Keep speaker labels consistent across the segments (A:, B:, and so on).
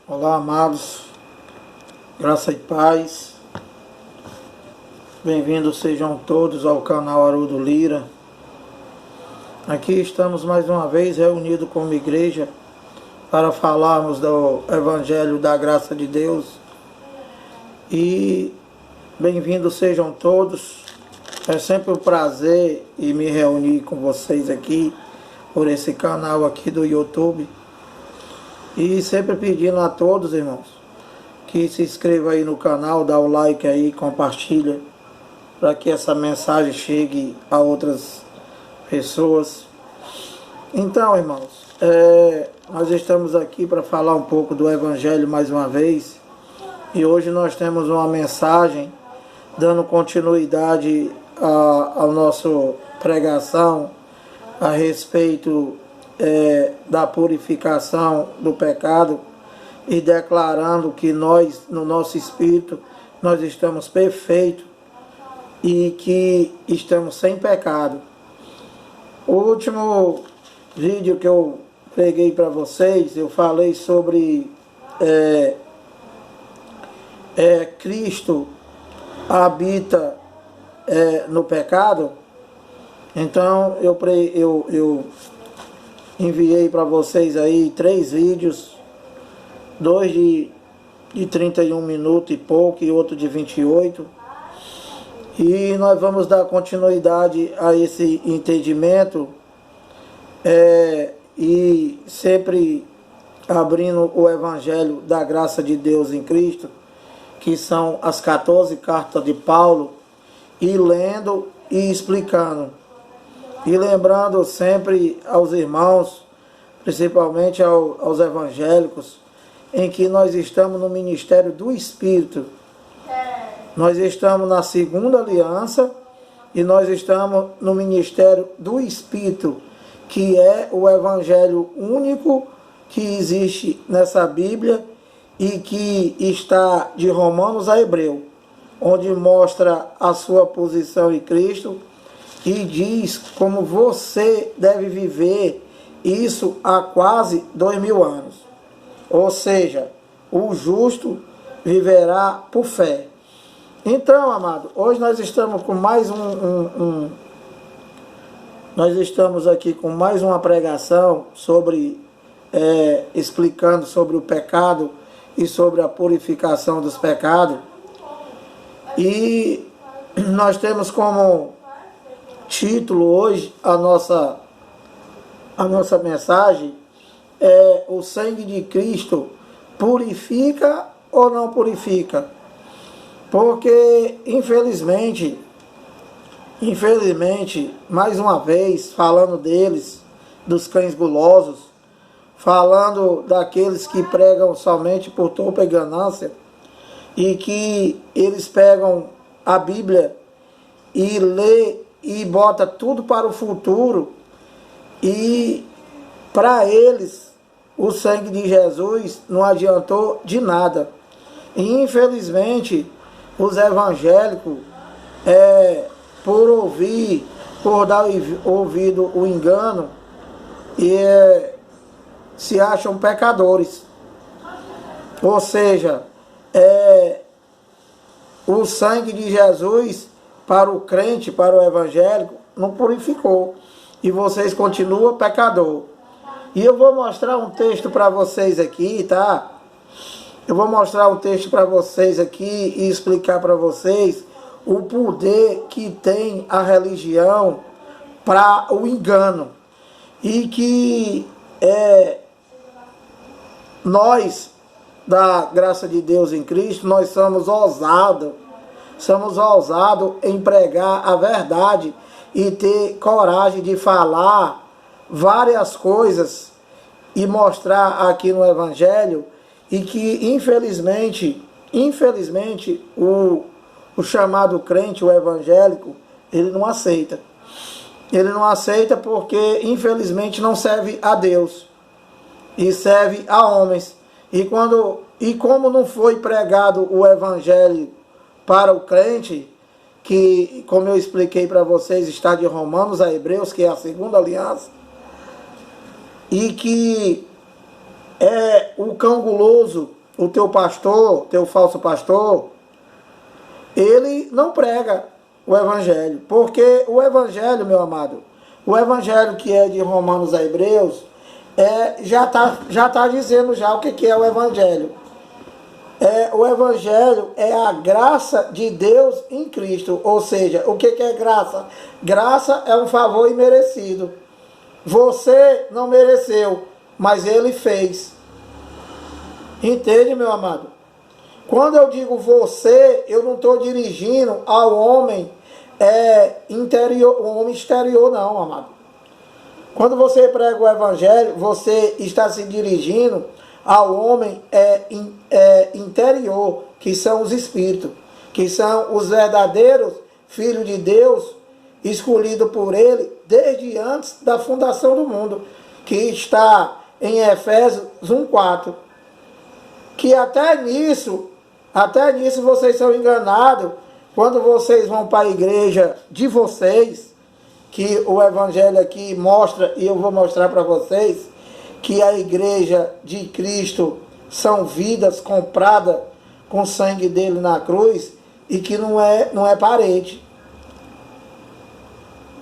A: Olá, amados, graça e paz. Bem-vindos sejam todos ao canal Haroldo Lira. Aqui estamos mais uma vez reunidos como igreja para falarmos do Evangelho da Graça de Deus. E bem-vindos sejam todos. É sempre um prazer em me reunir com vocês aqui por esse canal aqui do YouTube. E sempre pedindo a todos, irmãos, que se inscreva aí no canal, dá o like aí, compartilha, para que essa mensagem chegue a outras pessoas. Então, irmãos, nós estamos aqui para falar um pouco do Evangelho mais uma vez. E hoje nós temos uma mensagem dando continuidade à nossa pregação a respeito da purificação do pecado e declarando que nós, no nosso espírito, nós estamos perfeitos e que estamos sem pecado. O último vídeo que eu preguei para vocês, eu falei sobre Cristo habita no pecado. Então eu enviei para vocês aí 3 vídeos, 2 de 31 minutos e pouco e outro de 28. E nós vamos dar continuidade a esse entendimento e sempre abrindo o Evangelho da Graça de Deus em Cristo, que são as 14 cartas de Paulo, e lendo e explicando. E lembrando sempre aos irmãos, principalmente aos evangélicos, em que nós estamos no ministério do Espírito. Nós estamos na segunda aliança e nós estamos no ministério do Espírito, que é o evangelho único que existe nessa Bíblia e que está de Romanos a Hebreu, onde mostra a sua posição em Cristo e diz como você deve viver isso há quase 2000 anos. Ou seja, o justo viverá por fé. Então, amado, hoje nós estamos com mais nós estamos aqui com mais uma pregação sobre explicando sobre o pecado e sobre a purificação dos pecados. E nós temos como título hoje a nossa mensagem o sangue de Cristo purifica ou não purifica? Porque infelizmente, mais uma vez falando deles, dos cães gulosos, falando daqueles que pregam somente por topa e ganância, e que eles pegam a Bíblia e lê e bota tudo para o futuro, e para eles o sangue de Jesus não adiantou de nada. E infelizmente os evangélicos, por dar ouvido o engano, se acham pecadores. Ou seja, o sangue de Jesus para o crente, para o evangélico, não purificou. E vocês continuam pecador. E eu vou mostrar um texto para vocês aqui, tá? Eu vou mostrar um texto para vocês aqui e explicar para vocês o poder que tem a religião para o engano. E que nós, da graça de Deus em Cristo, nós somos ousados em pregar a verdade e ter coragem de falar várias coisas e mostrar aqui no Evangelho, e que infelizmente o chamado crente, o evangélico, ele não aceita. Ele não aceita porque infelizmente não serve a Deus e serve a homens. E como não foi pregado o Evangelho para o crente, que, como eu expliquei para vocês, está de Romanos a Hebreus, que é a segunda aliança, e que o cão guloso, o teu pastor, teu falso pastor, ele não prega o evangelho. Porque o evangelho, meu amado, o evangelho que é de Romanos a Hebreus, já tá dizendo já o que é o evangelho. O evangelho é a graça de Deus em Cristo. Ou seja, o que é graça? Graça é um favor imerecido. Você não mereceu, mas ele fez. Entende, meu amado? Quando eu digo você, eu não estou dirigindo ao homem interior, o homem exterior não, amado. Quando você prega o evangelho, você está se dirigindo ao homem interior, que são os espíritos, que são os verdadeiros filhos de Deus, escolhidos por ele desde antes da fundação do mundo, que está em Efésios 1:4. Que até nisso vocês são enganados quando vocês vão para a igreja de vocês, que o evangelho aqui mostra, e eu vou mostrar para vocês, que a igreja de Cristo são vidas compradas com o sangue dele na cruz, e que não é parede.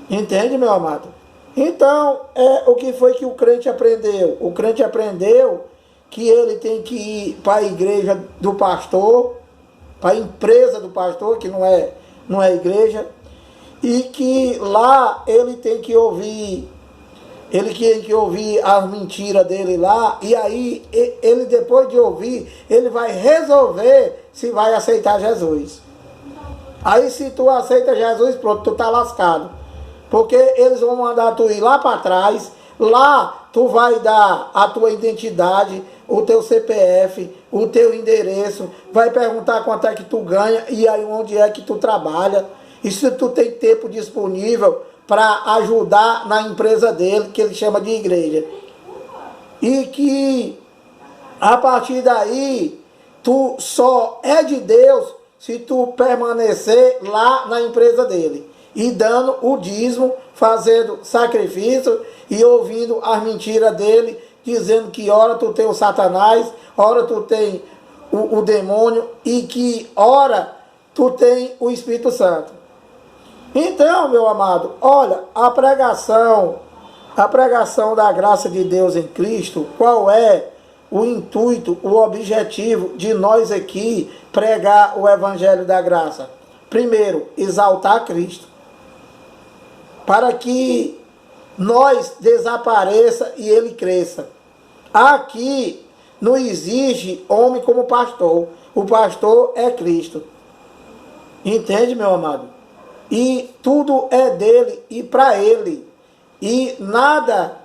A: Entende, meu amado? Então, o que foi que o crente aprendeu? O crente aprendeu que ele tem que ir para a igreja do pastor, para a empresa do pastor, que não é igreja, e que lá ele tem que ouvir as mentiras dele lá, e aí ele, depois de ouvir, ele vai resolver se vai aceitar Jesus. Aí se tu aceita Jesus, pronto, tu tá lascado. Porque eles vão mandar tu ir lá para trás, lá tu vai dar a tua identidade, o teu CPF, o teu endereço, vai perguntar quanto é que tu ganha e aí onde é que tu trabalha, e se tu tem tempo disponível para ajudar na empresa dele, que ele chama de igreja. E que a partir daí tu só é de Deus se tu permanecer lá na empresa dele, e dando o dízimo, fazendo sacrifício e ouvindo as mentiras dele, dizendo que ora tu tem o Satanás, ora tu tem o demônio, e que ora tu tem o Espírito Santo. Então, meu amado, olha, a pregação da graça de Deus em Cristo, qual é o intuito, o objetivo de nós aqui pregar o evangelho da graça? Primeiro, exaltar Cristo, para que nós desapareça e ele cresça. Aqui não existe homem como pastor. O pastor é Cristo. Entende, meu amado? E tudo é dele e para ele. E nada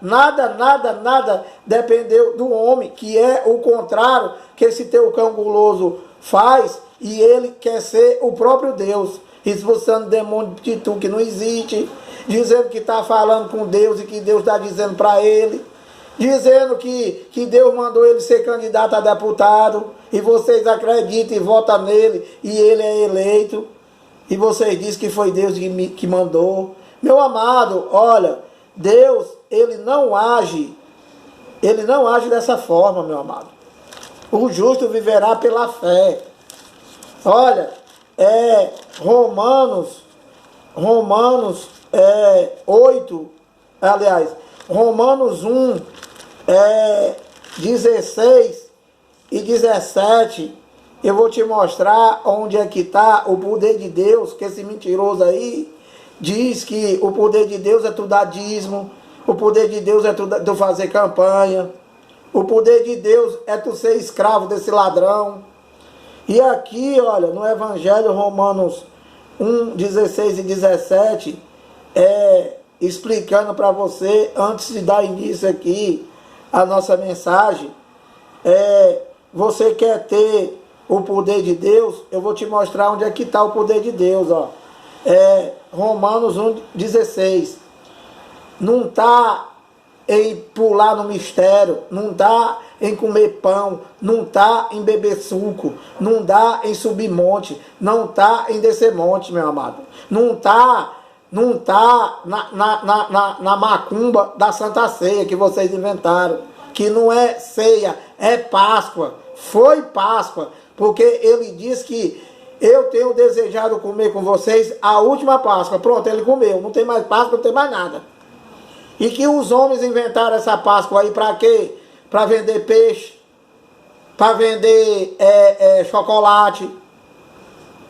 A: dependeu do homem, que é o contrário que esse teu cão guloso faz, e ele quer ser o próprio Deus, expulsando demônio de tu que não existe, dizendo que está falando com Deus e que Deus está dizendo para ele, dizendo que Deus mandou ele ser candidato a deputado, e vocês acreditam e votam nele, e ele é eleito, e vocês dizem que foi Deus que mandou. Meu amado, olha, Deus, ele não age dessa forma, meu amado. O justo viverá pela fé. Olha, Romanos 8, aliás, Romanos 1, 16 e 17, eu vou te mostrar onde é que está o poder de Deus, que esse mentiroso aí diz que o poder de Deus é tu dar dízimo, o poder de Deus é tu fazer campanha, o poder de Deus é tu ser escravo desse ladrão. E aqui, olha, no Evangelho, Romanos 1, 16 e 17, explicando para você, antes de dar início aqui a nossa mensagem, você quer ter o poder de Deus? Eu vou te mostrar onde é que está o poder de Deus, ó. Romanos 1, 16. Não está em pular no mistério, não está em comer pão, não está em beber suco, não dá em subir monte, não está em descer monte, meu amado. Não está na macumba da Santa Ceia que vocês inventaram, que não é ceia, é Páscoa, foi Páscoa, porque ele diz que eu tenho desejado comer com vocês a última Páscoa. Pronto, ele comeu, não tem mais Páscoa, não tem mais nada. E que os homens inventaram essa Páscoa aí para quê? Para vender peixe, para vender chocolate.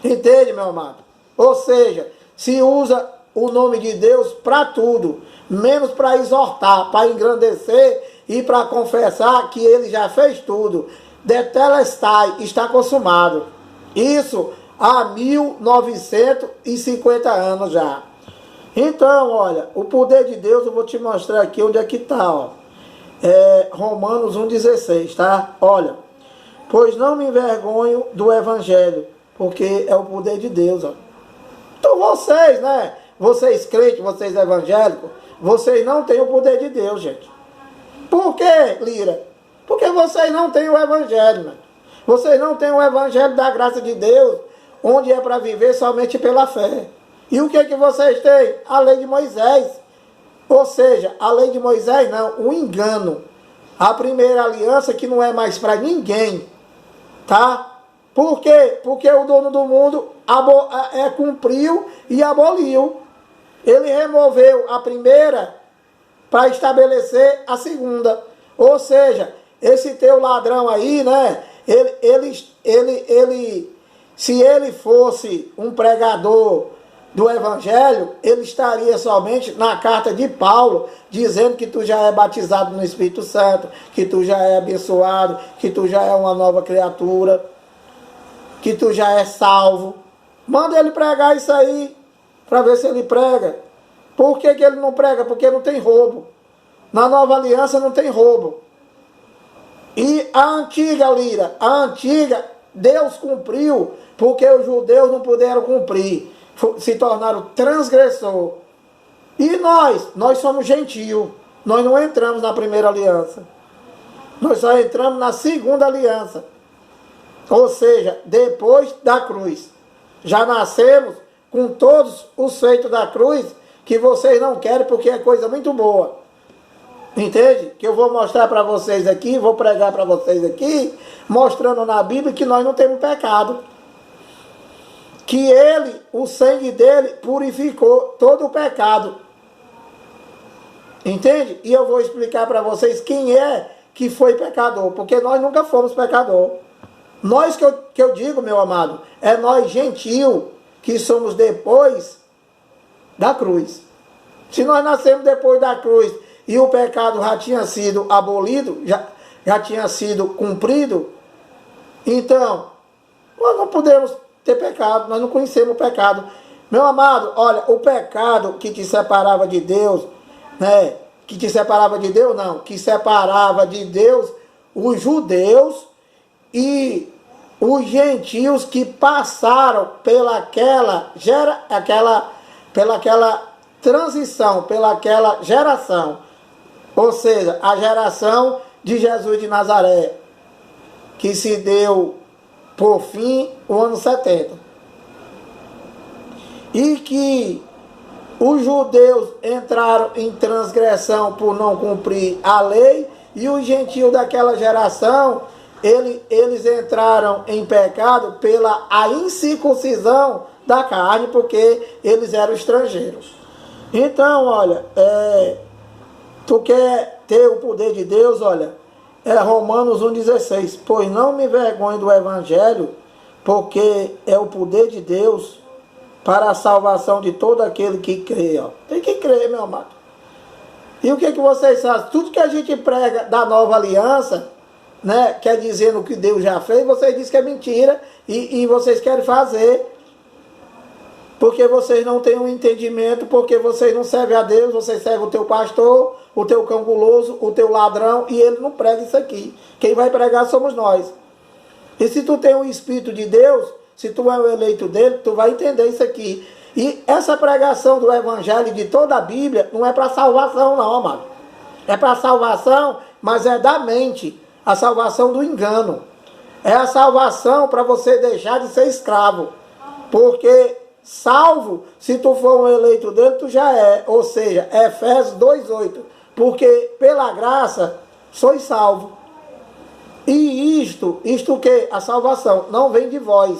A: Entende, meu amado? Ou seja, se usa o nome de Deus para tudo, menos para exortar, para engrandecer e para confessar que ele já fez tudo. Tetelestai, está consumado. Isso há 1950 anos já. Então, olha, o poder de Deus, eu vou te mostrar aqui onde é que está, ó. Romanos 1,16, tá? Olha, pois não me envergonho do evangelho, porque é o poder de Deus, ó. Então vocês, né? Vocês crentes, vocês evangélicos, vocês não têm o poder de Deus, gente. Por quê, Lira? Porque vocês não têm o evangelho, né? Vocês não têm o evangelho da graça de Deus, onde é para viver somente pela fé. E o que vocês têm? A lei de Moisés. Ou seja, a lei de Moisés não, o engano. A primeira aliança que não é mais para ninguém. Tá? Por quê? Porque o dono do mundo cumpriu e aboliu. Ele removeu a primeira para estabelecer a segunda. Ou seja, esse teu ladrão aí, né? Se ele fosse um pregador do evangelho, ele estaria somente na carta de Paulo, dizendo que tu já é batizado no Espírito Santo, que tu já é abençoado, que tu já é uma nova criatura, que tu já é salvo. Manda ele pregar isso aí, para ver se ele prega. Por que ele não prega? Porque não tem roubo. Na nova aliança não tem roubo. E a antiga, Lira, a antiga, Deus cumpriu, porque os judeus não puderam cumprir. Se tornaram transgressor. E nós somos gentios. Nós não entramos na primeira aliança. Nós só entramos na segunda aliança. Ou seja, depois da cruz. Já nascemos com todos os feitos da cruz que vocês não querem porque é coisa muito boa. Entende? Que eu vou mostrar para vocês aqui, vou pregar para vocês aqui, mostrando na Bíblia que nós não temos pecado. Que ele, o sangue dele, purificou todo o pecado. Entende? E eu vou explicar para vocês quem é que foi pecador, porque nós nunca fomos pecador. Nós que eu digo, meu amado, é nós gentil, que somos depois da cruz. Se nós nascemos depois da cruz e o pecado já tinha sido abolido, já tinha sido cumprido, então nós não podemos ter pecado, nós não conhecemos o pecado. Meu amado, olha, o pecado que te separava de Deus, né? Que te separava de Deus, não, que separava de Deus os judeus e os gentios que passaram pelaquela transição, pelaquela geração. Ou seja, a geração de Jesus de Nazaré, que se deu por fim o ano 70. E que os judeus entraram em transgressão por não cumprir a lei, e os gentios daquela geração, eles entraram em pecado pela a incircuncisão da carne, porque eles eram estrangeiros. Então, olha, tu quer ter o poder de Deus, olha, Romanos 1,16, pois não me envergonho do evangelho, porque é o poder de Deus para a salvação de todo aquele que crê. Ó. Tem que crer, meu amado. E o que vocês fazem? Tudo que a gente prega da nova aliança, né, quer dizer o que Deus já fez, vocês dizem que é mentira e vocês querem fazer. Porque vocês não têm um entendimento, porque vocês não servem a Deus, vocês servem o teu pastor, o teu cão guloso, o teu ladrão, e ele não prega isso aqui. Quem vai pregar somos nós. E se tu tem o Espírito de Deus, se tu é o eleito dele, tu vai entender isso aqui. E essa pregação do Evangelho de toda a Bíblia não é para salvação não, amado. É para salvação, mas é da mente. A salvação do engano. É a salvação para você deixar de ser escravo. Porque salvo, se tu for um eleito dele, tu já é. Ou seja, Efésios 2,8. Porque pela graça sois salvo. E isto que? A salvação não vem de vós,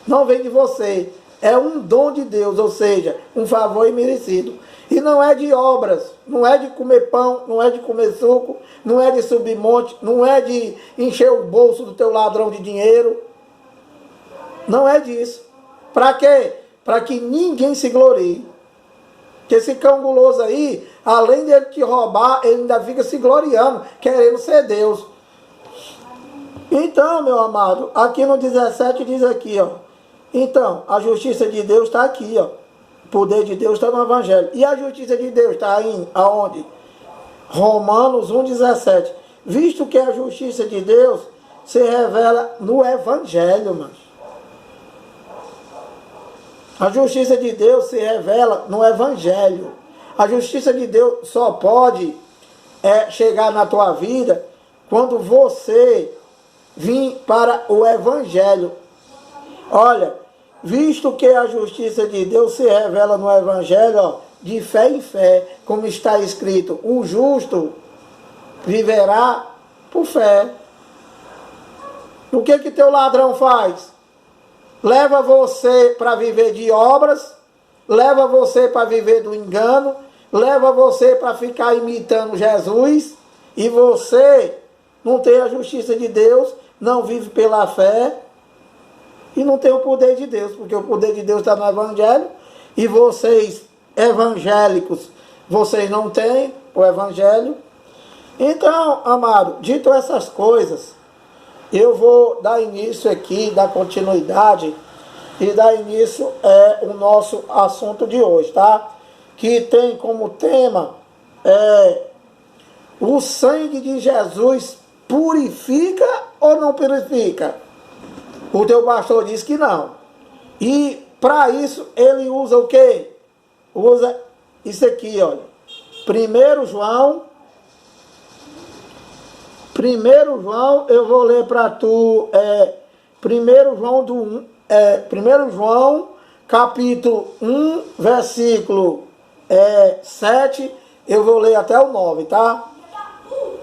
A: não vem de você. É um dom de Deus, ou seja, um favor imerecido. E não é de obras, não é de comer pão, não é de comer suco, não é de subir monte, não é de encher o bolso do teu ladrão de dinheiro. Não é disso. Para quê? Para que ninguém se glorie. Porque esse cão guloso aí, além de ele te roubar, ele ainda fica se gloriando, querendo ser Deus. Então, meu amado, aqui no 17 diz aqui, ó. Então, a justiça de Deus está aqui, ó. O poder de Deus está no Evangelho. E a justiça de Deus está aí, aonde? Romanos 1,17. Visto que a justiça de Deus se revela no Evangelho, mano. A justiça de Deus se revela no Evangelho. A justiça de Deus só pode chegar na tua vida quando você vir para o Evangelho. Olha, visto que a justiça de Deus se revela no Evangelho, ó, de fé em fé, como está escrito, o justo viverá por fé. O que teu ladrão faz? Leva você para viver de obras, leva você para viver do engano, leva você para ficar imitando Jesus, e você não tem a justiça de Deus, não vive pela fé, e não tem o poder de Deus, porque o poder de Deus está no Evangelho, e vocês, evangélicos, vocês não têm o Evangelho. Então, amado, dito essas coisas, eu vou dar início aqui, dar continuidade, e dar início o nosso assunto de hoje, tá? Que tem como tema, o sangue de Jesus purifica ou não purifica? O teu pastor diz que não. E para isso ele usa o quê? Usa isso aqui, olha. 1 João, eu vou ler para tu, 1 João, capítulo 1, versículo 7, eu vou ler até o 9, tá?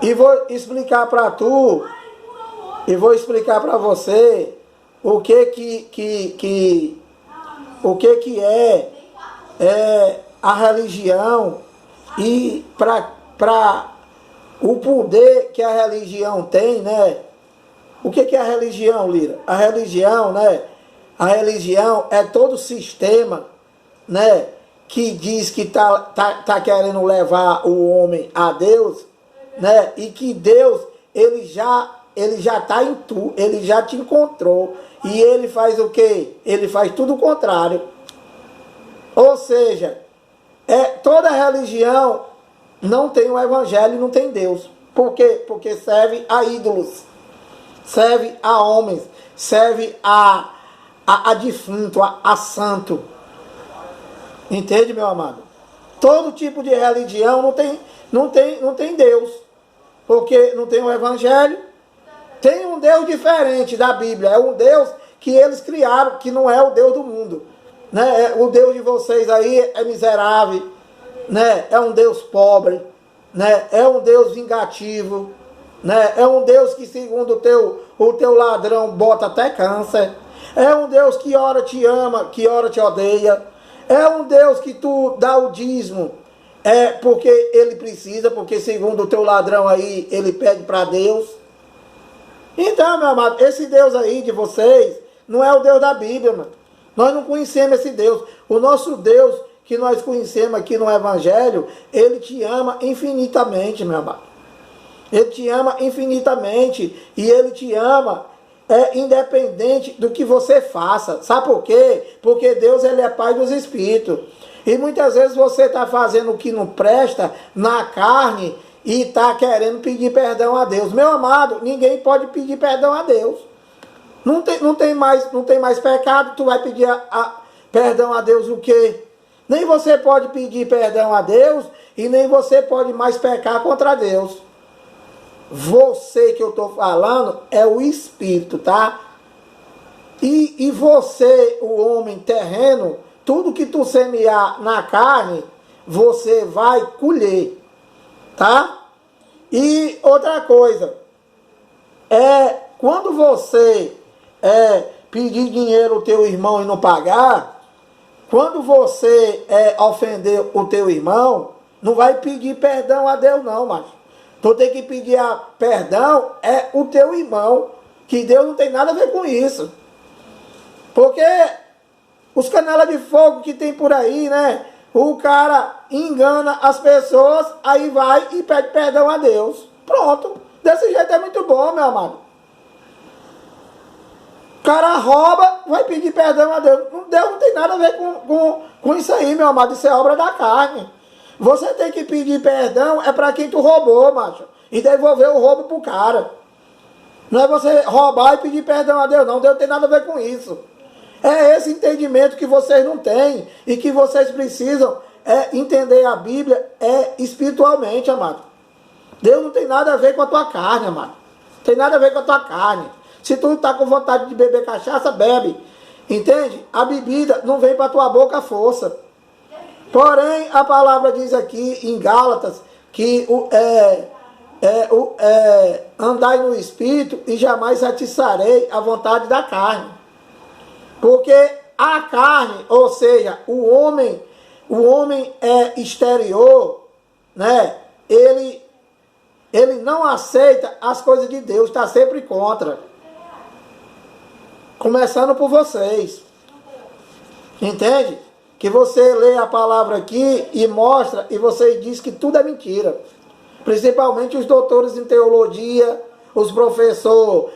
A: E vou explicar para tu, e vou explicar para você o que é a religião e para o poder que a religião tem, né? O que é a religião, Lira? A religião, né? A religião é todo sistema, né? Que diz que tá querendo levar o homem a Deus, né? E que Deus, ele já está em tu, ele já te encontrou. E ele faz o quê? Ele faz tudo o contrário. Ou seja, toda religião não tem o Evangelho e não tem Deus. Por quê? Porque serve a ídolos, serve a homens, serve a defunto, a santo. Entende, meu amado? Todo tipo de religião não tem Deus. Porque não tem o Evangelho. Tem um Deus diferente da Bíblia. É um Deus que eles criaram, que não é o Deus do mundo. Né? O Deus de vocês aí é miserável. Né? É um Deus pobre. Né? É um Deus vingativo. Né? É um Deus que, segundo o teu ladrão, bota até câncer. É um Deus que ora te ama, que ora te odeia. É um Deus que tu dá o dízimo. Porque ele precisa, porque segundo o teu ladrão aí, ele pede para Deus. Então, meu amado, esse Deus aí de vocês não é o Deus da Bíblia, mano. Nós não conhecemos esse Deus. O nosso Deus que nós conhecemos aqui no Evangelho, ele te ama infinitamente, meu amado. Ele te ama infinitamente e ele te ama independente do que você faça. Sabe por quê? Porque Deus, ele é Pai dos Espíritos. E muitas vezes você está fazendo o que não presta na carne e está querendo pedir perdão a Deus. Meu amado, ninguém pode pedir perdão a Deus. Não tem mais pecado, tu vai pedir perdão a Deus o quê? Nem você pode pedir perdão a Deus e nem você pode mais pecar contra Deus. Você que eu estou falando é o Espírito, tá? E você, o homem terreno, tudo que tu semear na carne, você vai colher, tá? E outra coisa, Quando você pedir dinheiro ao teu irmão e não pagar, quando você ofender o teu irmão, não vai pedir perdão a Deus não, macho. Tu tem que pedir perdão o teu irmão, que Deus não tem nada a ver com isso. Porque os canelas de fogo que tem por aí, né? O cara engana as pessoas, aí vai e pede perdão a Deus. Pronto. Desse jeito é muito bom, meu amado. O cara rouba, vai pedir perdão a Deus. Deus não tem nada a ver com isso aí, meu amado. Isso é obra da carne. Você tem que pedir perdão para quem tu roubou, macho. E devolver o roubo pro cara. Não é você roubar e pedir perdão a Deus, não. Deus não tem nada a ver com isso. É esse entendimento que vocês não têm e que vocês precisam entender a Bíblia espiritualmente, amado. Deus não tem nada a ver com a tua carne, amado. Não tem nada a ver com a tua carne. Se tu está com vontade de beber cachaça, bebe. Entende? A bebida não vem para tua boca à força. Porém, a palavra diz aqui em Gálatas que andai no Espírito e jamais satisfarei a vontade da carne. Porque a carne, ou seja, o homem exterior, né? Ele não aceita as coisas de Deus, está sempre contra. Começando por vocês. Entende? Que você lê a palavra aqui e mostra, e você diz que tudo é mentira. Principalmente os doutores em teologia, os professores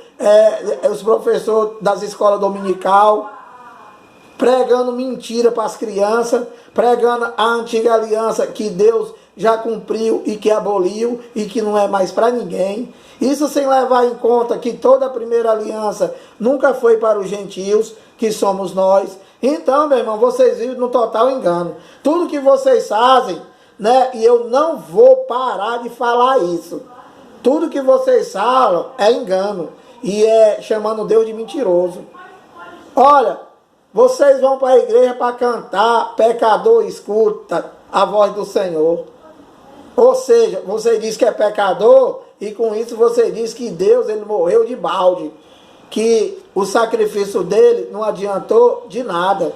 A: das escolas dominical, pregando mentira para as crianças, pregando a antiga aliança que Deus já cumpriu e que aboliu e que não é mais para ninguém. Isso sem levar em conta que toda a primeira aliança nunca foi para os gentios, que somos nós. Então, meu irmão, vocês vivem no total engano. Tudo que vocês fazem, né, e eu não vou parar de falar isso. Tudo que vocês falam é engano. E chamando Deus de mentiroso. Olha, vocês vão para a igreja para cantar, pecador escuta a voz do Senhor. Ou seja, você diz que é pecador e com isso você diz que Deus ele morreu de balde. Que o sacrifício dele não adiantou de nada.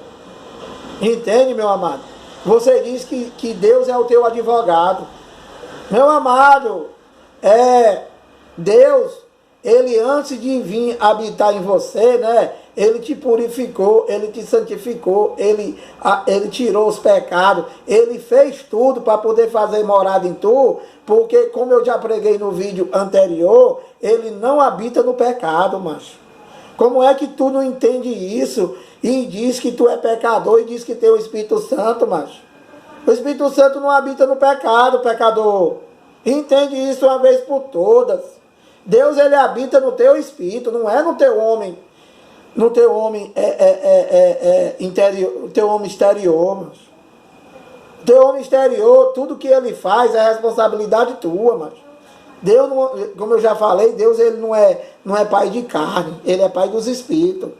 A: Entende, meu amado? Você diz que Deus é o teu advogado. Meu amado, Deus, ele antes de vir habitar em você, né? Ele te purificou, ele te santificou, ele tirou os pecados, ele fez tudo para poder fazer morada em tu, porque como eu já preguei no vídeo anterior, ele não habita no pecado, macho. Como é que tu não entende isso e diz que tu é pecador e diz que tem o Espírito Santo, macho? O Espírito Santo não habita no pecado, pecador. Entende isso uma vez por todas. Deus ele habita no teu espírito, não é no teu homem. No teu homem interior, o teu homem exterior, macho. O teu homem exterior, tudo que ele faz é responsabilidade tua, macho. Deus, não, como eu já falei, Deus ele não é pai de carne, ele é pai dos espíritos,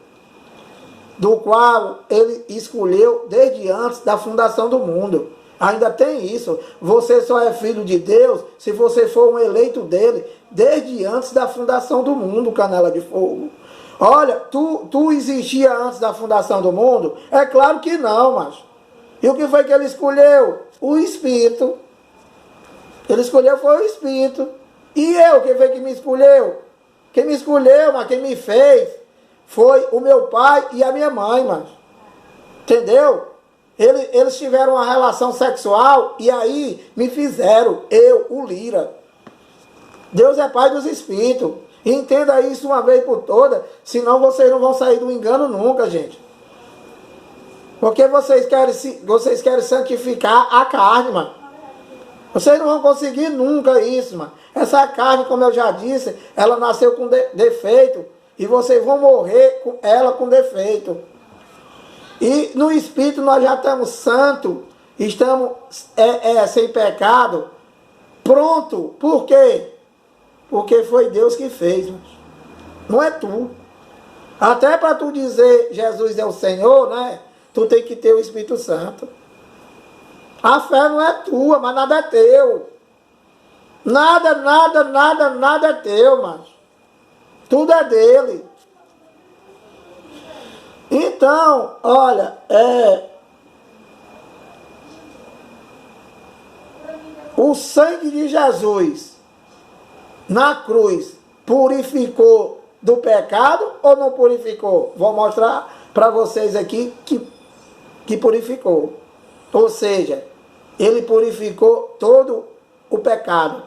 A: do qual ele escolheu desde antes da fundação do mundo. Ainda tem isso, você só é filho de Deus se você for um eleito dele desde antes da fundação do mundo, canela de fogo. Olha, tu existia antes da fundação do mundo? É claro que não, macho. E o que foi que ele escolheu? O Espírito. Ele escolheu foi o Espírito. E eu, quem foi que me escolheu? Quem me escolheu, mas quem me fez foi o meu pai e a minha mãe, macho. Entendeu? Eles tiveram uma relação sexual e aí me fizeram, eu, o Lira. Deus é pai dos espíritos. Entenda isso uma vez por todas, senão vocês não vão sair do engano nunca, gente. Porque vocês querem santificar a carne, mano. Vocês não vão conseguir nunca isso, mano. Essa carne, como eu já disse, ela nasceu com defeito. E vocês vão morrer com ela com defeito. E no Espírito nós já estamos santos, estamos sem pecado, pronto. Por quê? Porque foi Deus que fez, não é tu. Até para tu dizer Jesus é o Senhor, né? Tu tem que ter o Espírito Santo. A fé não é tua, mas nada é teu. Nada é teu, macho. Tudo é dele. Então, olha, o sangue de Jesus na cruz purificou do pecado ou não purificou? Vou mostrar para vocês aqui que purificou. Ou seja, ele purificou todo o pecado.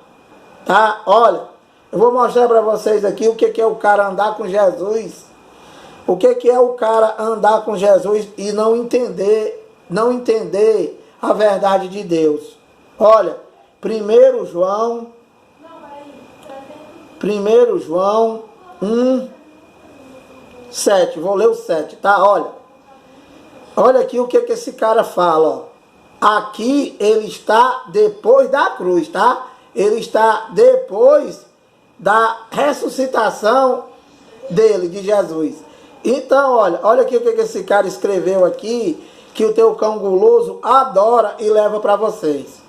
A: Tá? Olha, eu vou mostrar para vocês aqui o que é o cara andar com Jesus. O que é o cara andar com Jesus e não entender a verdade de Deus. Olha, 1 João 1, 7. Vou ler o 7, tá? Olha aqui o que esse cara fala, ó. Aqui ele está depois da cruz, tá? Ele está depois da ressuscitação dele, de Jesus. Então, olha aqui o que esse cara escreveu aqui, que o teu cão guloso adora e leva para vocês.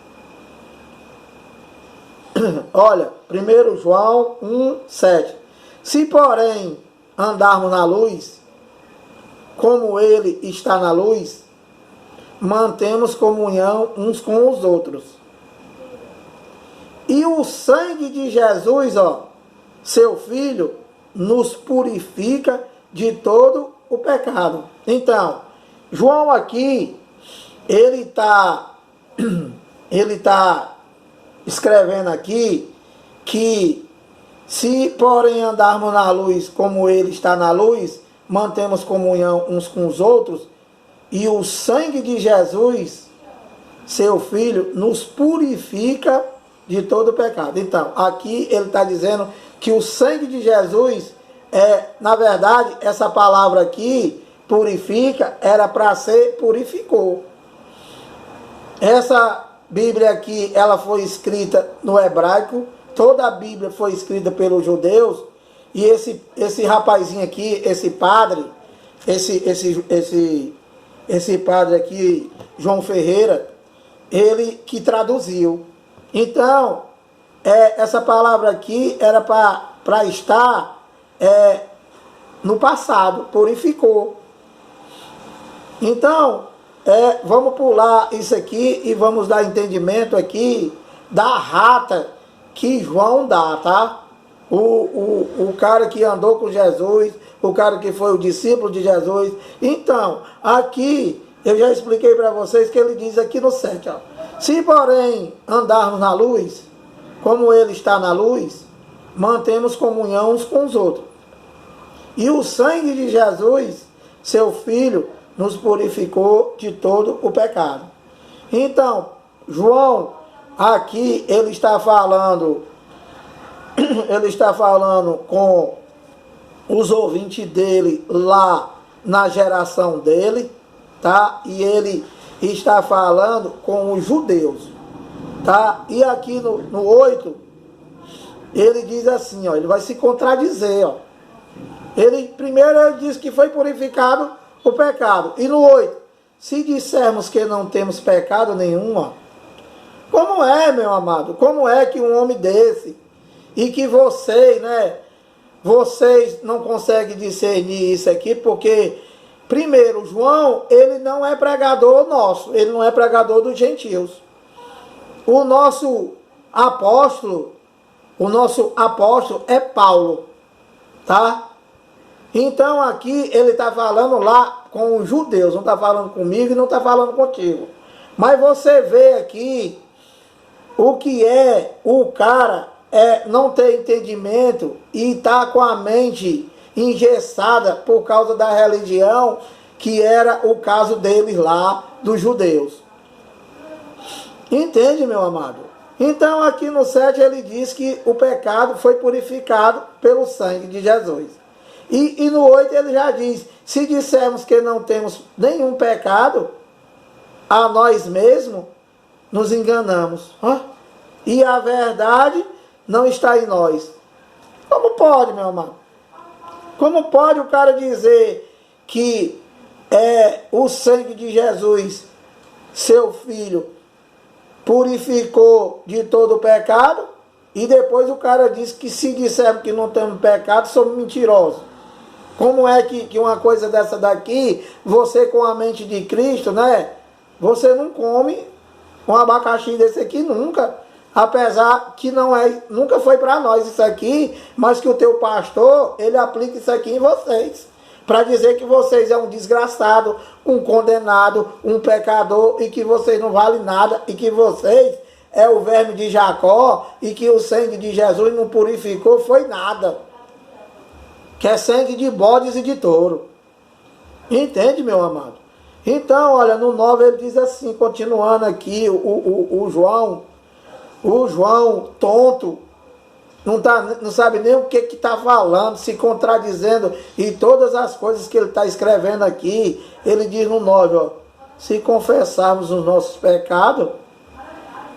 A: Olha, 1 João 1, 7. Se, porém, andarmos na luz, como ele está na luz, mantemos comunhão uns com os outros. E o sangue de Jesus, ó, seu Filho, nos purifica de todo o pecado. Então, João aqui, ele tá escrevendo aqui que se, porém, andarmos na luz como ele está na luz, mantemos comunhão uns com os outros, e o sangue de Jesus, seu Filho, nos purifica de todo o pecado. Então, aqui ele está dizendo que o sangue de Jesus na verdade, essa palavra aqui, purifica, era para ser purificou. Essa Bíblia aqui, ela foi escrita no hebraico, toda a Bíblia foi escrita pelos judeus, e esse rapazinho aqui, esse padre, esse padre aqui, João Ferreira, ele que traduziu. Então, essa palavra aqui era para estar no passado, purificou. Então, vamos pular isso aqui e vamos dar entendimento aqui da rata que João dá, tá? O cara que andou com Jesus, o cara que foi o discípulo de Jesus. Então, aqui, eu já expliquei para vocês que ele diz aqui no 7, ó. Se, porém, andarmos na luz, como ele está na luz, mantemos comunhão uns com os outros. E o sangue de Jesus, seu Filho, nos purificou de todo o pecado. Então, João, aqui ele está falando com os ouvintes dele lá na geração dele, tá? E ele está falando com os judeus, tá? E aqui no 8, ele diz assim, ó, ele vai se contradizer, ó. Primeiro ele diz que foi purificado o pecado. E no 8, se dissermos que não temos pecado nenhum, ó, como é, meu amado? Como é que um homem desse, e que vocês não conseguem discernir isso aqui, porque, primeiro, João, ele não é pregador nosso, ele não é pregador dos gentios. O nosso apóstolo é Paulo, tá? Então aqui ele está falando lá com os judeus, não está falando comigo e não está falando contigo. Mas você vê aqui o que o cara não ter entendimento e está com a mente engessada por causa da religião, que era o caso deles lá, dos judeus. Entende, meu amado? Então aqui no 7 ele diz que o pecado foi purificado pelo sangue de Jesus. E no 8 ele já diz, se dissermos que não temos nenhum pecado, a nós mesmos nos enganamos. E a verdade não está em nós. Como pode, meu amado? Como pode o cara dizer que o sangue de Jesus, seu Filho, purificou de todo o pecado, E depois o cara diz que se dissermos que não temos pecado, somos mentirosos. Como é que uma coisa dessa daqui, você com a mente de Cristo, né? Você não come um abacaxi desse aqui nunca. Apesar que não é, nunca foi para nós isso aqui, mas que o teu pastor, ele aplica isso aqui em vocês. Para dizer que vocês é um desgraçado, um condenado, um pecador, e que vocês não valem nada, e que vocês é o verme de Jacó, e que o sangue de Jesus não purificou, foi nada. Que é sangue de bodes e de touro. Entende, meu amado? Então, olha, no 9 ele diz assim, continuando aqui, o João tonto, não sabe nem o que está falando, se contradizendo, e todas as coisas que ele está escrevendo aqui, ele diz no 9, ó, se confessarmos os nossos pecados,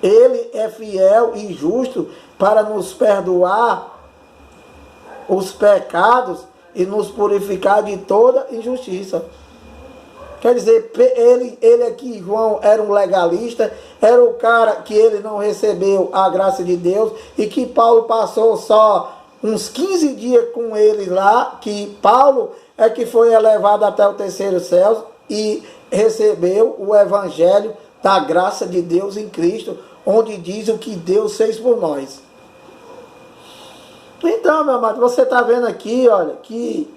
A: ele é fiel e justo para nos perdoar os pecados e nos purificar de toda injustiça. Quer dizer, ele aqui, João, era um legalista, era o cara que ele não recebeu a graça de Deus, e que Paulo passou só uns 15 dias com ele lá, que Paulo é que foi elevado até o terceiro céu e recebeu o evangelho da graça de Deus em Cristo, onde diz o que Deus fez por nós. Então, meu amado, você está vendo aqui, olha, que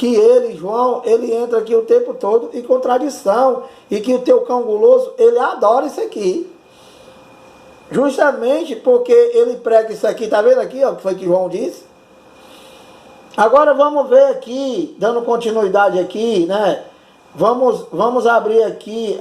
A: ele, João, ele entra aqui o tempo todo em contradição, e que o teu cão guloso, ele adora isso aqui. Justamente porque ele prega isso aqui, tá vendo aqui, ó, o que foi que João disse? Agora vamos ver aqui, dando continuidade aqui, né? Vamos abrir aqui